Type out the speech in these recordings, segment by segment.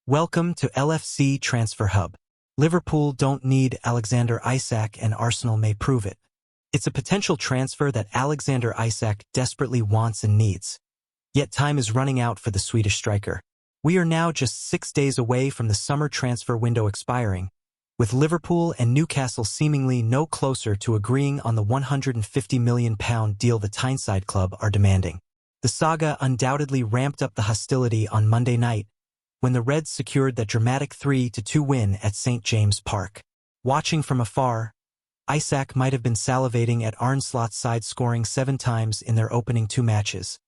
Welcome to LFC Transfer Hub. Liverpool don't need Alexander Isak and Arsenal may prove it. It's a potential transfer that Alexander Isak desperately wants and needs. Yet time is running out for the Swedish striker. We are now just 6 days away from the summer transfer window expiring, with Liverpool and Newcastle seemingly no closer to agreeing on the £150 million deal the Tyneside club are demanding. The saga undoubtedly ramped up the hostility on Monday night, when the Reds secured that dramatic 3-2 win at St. James Park. Watching from afar, Isak might have been salivating at Arne Slot's side, scoring 7 times in their opening 2 matches,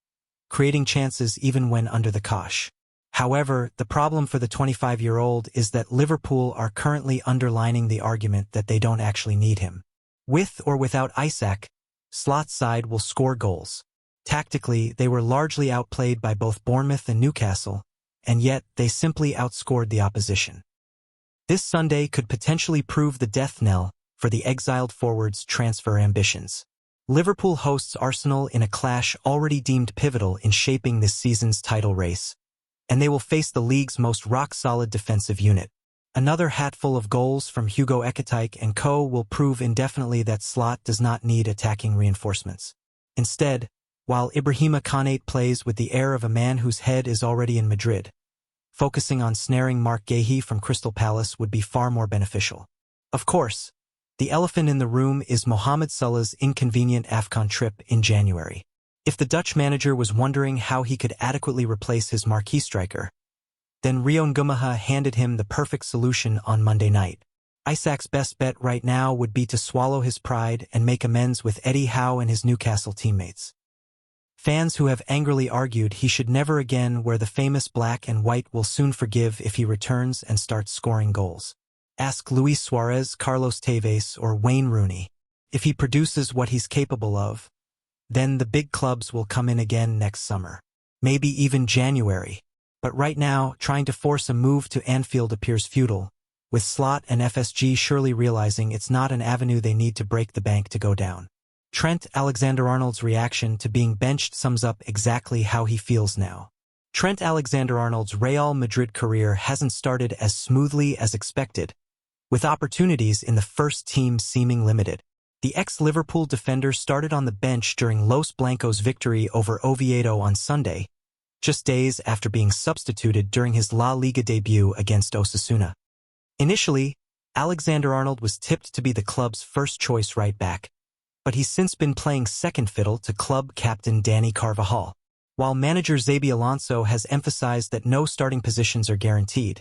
creating chances even when under the cosh. However, the problem for the 25-year-old is that Liverpool are currently underlining the argument that they don't actually need him. With or without Isak, Slot's side will score goals. Tactically, they were largely outplayed by both Bournemouth and Newcastle, and yet they simply outscored the opposition. This Sunday could potentially prove the death knell for the exiled forward's transfer ambitions. Liverpool hosts Arsenal in a clash already deemed pivotal in shaping this season's title race, and they will face the league's most rock-solid defensive unit. Another hatful of goals from Hugo Ekitike and co. will prove indefinitely that Slot does not need attacking reinforcements. Instead, while Ibrahima Konate plays with the air of a man whose head is already in Madrid, focusing on snaring Mark Guéhi from Crystal Palace would be far more beneficial. Of course, the elephant in the room is Mohamed Salah's inconvenient AFCON trip in January. If the Dutch manager was wondering how he could adequately replace his marquee striker, then Rio Ngumaha handed him the perfect solution on Monday night. Isak's best bet right now would be to swallow his pride and make amends with Eddie Howe and his Newcastle teammates. Fans who have angrily argued he should never again wear the famous black and white will soon forgive if he returns and starts scoring goals. Ask Luis Suarez, Carlos Tevez, or Wayne Rooney. If he produces what he's capable of, then the big clubs will come in again next summer. Maybe even January. But right now, trying to force a move to Anfield appears futile, with Slot and FSG surely realizing it's not an avenue they need to break the bank to go down. Trent Alexander-Arnold's reaction to being benched sums up exactly how he feels now. Trent Alexander-Arnold's Real Madrid career hasn't started as smoothly as expected, with opportunities in the first team seeming limited. The ex-Liverpool defender started on the bench during Los Blancos' victory over Oviedo on Sunday, just days after being substituted during his La Liga debut against Osasuna. Initially, Alexander-Arnold was tipped to be the club's first-choice right-back, but he's since been playing second fiddle to club captain Dani Carvajal. While manager Xabi Alonso has emphasized that no starting positions are guaranteed,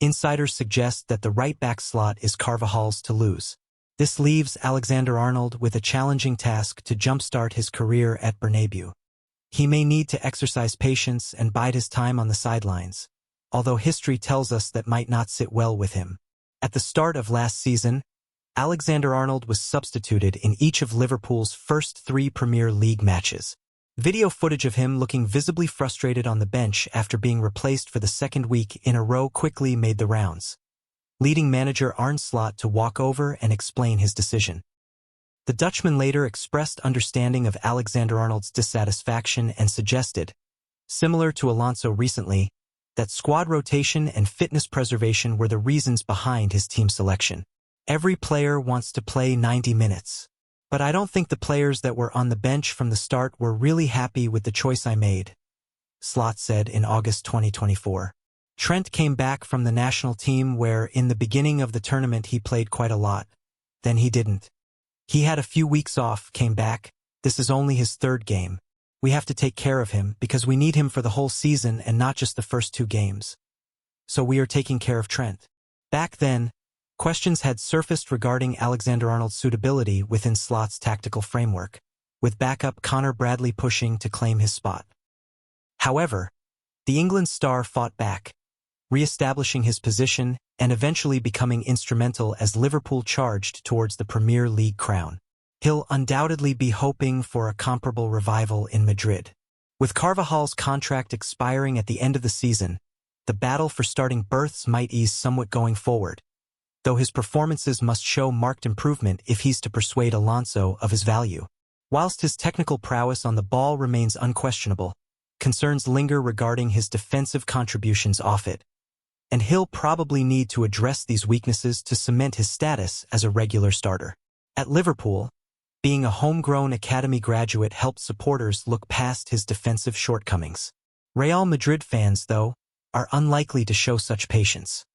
insiders suggest that the right-back slot is Carvajal's to lose. This leaves Alexander-Arnold with a challenging task to jumpstart his career at Bernabeu. He may need to exercise patience and bide his time on the sidelines, although history tells us that might not sit well with him. At the start of last season, Alexander-Arnold was substituted in each of Liverpool's first 3 Premier League matches. Video footage of him looking visibly frustrated on the bench after being replaced for the second week in a row quickly made the rounds, leading manager Arne Slot to walk over and explain his decision. The Dutchman later expressed understanding of Alexander-Arnold's dissatisfaction and suggested, similar to Alonso recently, that squad rotation and fitness preservation were the reasons behind his team selection. Every player wants to play 90 minutes. But I don't think the players that were on the bench from the start were really happy with the choice I made, Slot said in August 2024. Trent came back from the national team where, in the beginning of the tournament, he played quite a lot. Then he didn't. He had a few weeks off, came back. This is only his 3rd game. We have to take care of him because we need him for the whole season and not just the first 2 games. So we are taking care of Trent. Back then, questions had surfaced regarding Alexander-Arnold's suitability within Slot's tactical framework, with backup Connor Bradley pushing to claim his spot. However, the England star fought back, re-establishing his position and eventually becoming instrumental as Liverpool charged towards the Premier League crown. He'll undoubtedly be hoping for a comparable revival in Madrid. With Carvajal's contract expiring at the end of the season, the battle for starting berths might ease somewhat going forward, though his performances must show marked improvement if he's to persuade Alonso of his value. Whilst his technical prowess on the ball remains unquestionable, concerns linger regarding his defensive contributions off it. and he'll probably need to address these weaknesses to cement his status as a regular starter. At Liverpool, being a homegrown academy graduate helped supporters look past his defensive shortcomings. Real Madrid fans, though, are unlikely to show such patience.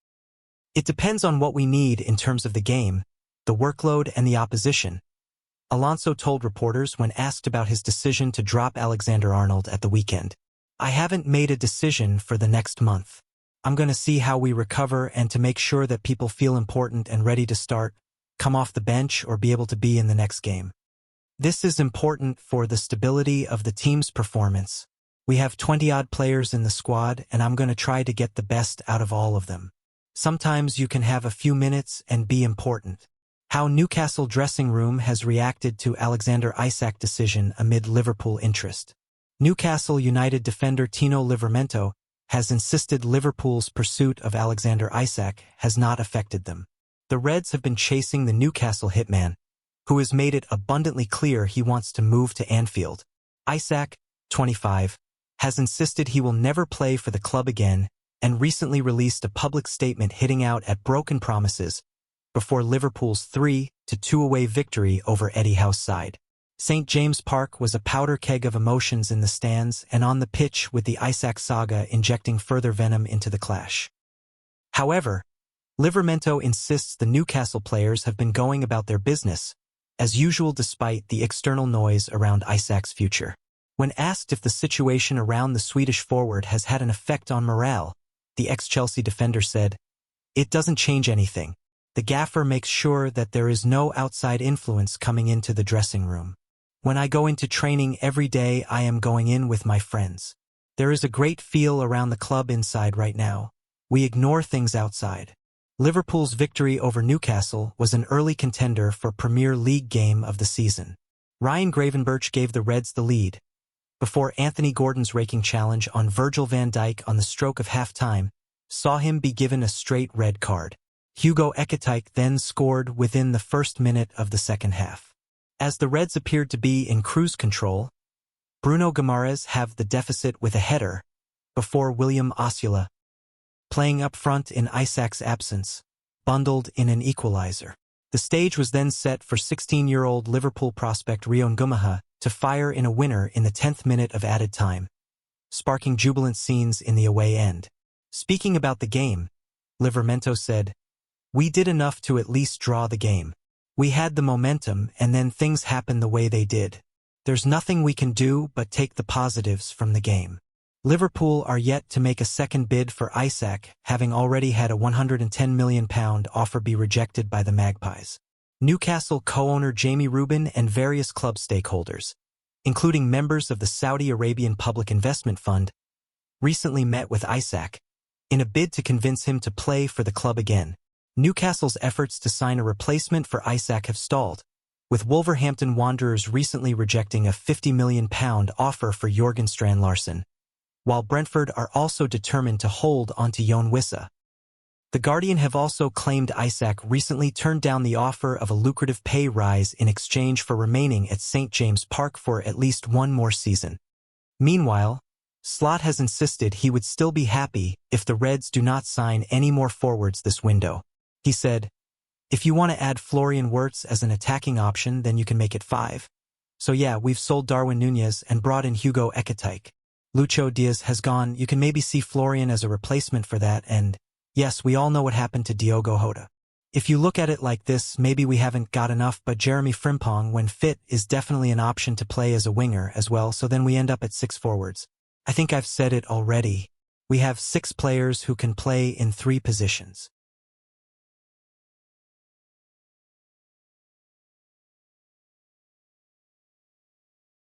It depends on what we need in terms of the game, the workload, and the opposition, Alonso told reporters when asked about his decision to drop Alexander-Arnold at the weekend. I haven't made a decision for the next month. I'm going to see how we recover and to make sure that people feel important and ready to start, come off the bench, or be able to be in the next game. This is important for the stability of the team's performance. We have 20-odd players in the squad, and I'm going to try to get the best out of all of them. Sometimes you can have a few minutes and be important. How Newcastle dressing room has reacted to Alexander Isak decision amid Liverpool interest. Newcastle United defender Tino Livramento has insisted Liverpool's pursuit of Alexander Isak has not affected them. The Reds have been chasing the Newcastle hitman, who has made it abundantly clear he wants to move to Anfield. Isak, 25, has insisted he will never play for the club again and recently released a public statement hitting out at broken promises before Liverpool's 3-2 away victory over Eddie Howe's side. St. James Park was a powder keg of emotions in the stands and on the pitch, with the Isak saga injecting further venom into the clash. However, Livramento insists the Newcastle players have been going about their business, as usual, despite the external noise around Isak's future. When asked if the situation around the Swedish forward has had an effect on morale, the ex-Chelsea defender said, "It doesn't change anything. The gaffer makes sure that there is no outside influence coming into the dressing room. When I go into training every day, I am going in with my friends. There is a great feel around the club inside right now. We ignore things outside." Liverpool's victory over Newcastle was an early contender for Premier League game of the season. Ryan Gravenberch gave the Reds the lead, before Anthony Gordon's raking challenge on Virgil van Dijk on the stroke of half-time saw him be given a straight red card. Hugo Ekitike then scored within the first minute of the second half. As the Reds appeared to be in cruise control, Bruno Guimaraes have the deficit with a header, before William Osula, playing up front in Isak's absence, bundled in an equalizer. The stage was then set for 16-year-old Liverpool prospect Rion Gumaha to fire in a winner in the 10th minute of added time, sparking jubilant scenes in the away end. Speaking about the game, Livramento said, "We did enough to at least draw the game. We had the momentum, and then things happened the way they did. There's nothing we can do but take the positives from the game." Liverpool are yet to make a second bid for Isak, having already had a £110 million offer be rejected by the Magpies. Newcastle co-owner Jamie Rubin and various club stakeholders, including members of the Saudi Arabian Public Investment Fund, recently met with Isak in a bid to convince him to play for the club again. Newcastle's efforts to sign a replacement for Isak have stalled, with Wolverhampton Wanderers recently rejecting a £50 million offer for Jørgen Strand Larsen, while Brentford are also determined to hold onto Jon Wissa. The Guardian have also claimed Isak recently turned down the offer of a lucrative pay rise in exchange for remaining at St. James Park for at least one more season. Meanwhile, Slot has insisted he would still be happy if the Reds do not sign any more forwards this window. He said, "If you want to add Florian Wirtz as an attacking option, then you can make it 5. So yeah, we've sold Darwin Núñez and brought in Hugo Ekitike. Lucho Diaz has gone, you can maybe see Florian as a replacement for that, and yes, we all know what happened to Diogo Jota. If you look at it like this, maybe we haven't got enough, but Jeremy Frimpong, when fit, is definitely an option to play as a winger as well, so then we end up at 6 forwards. I think I've said it already. We have 6 players who can play in 3 positions.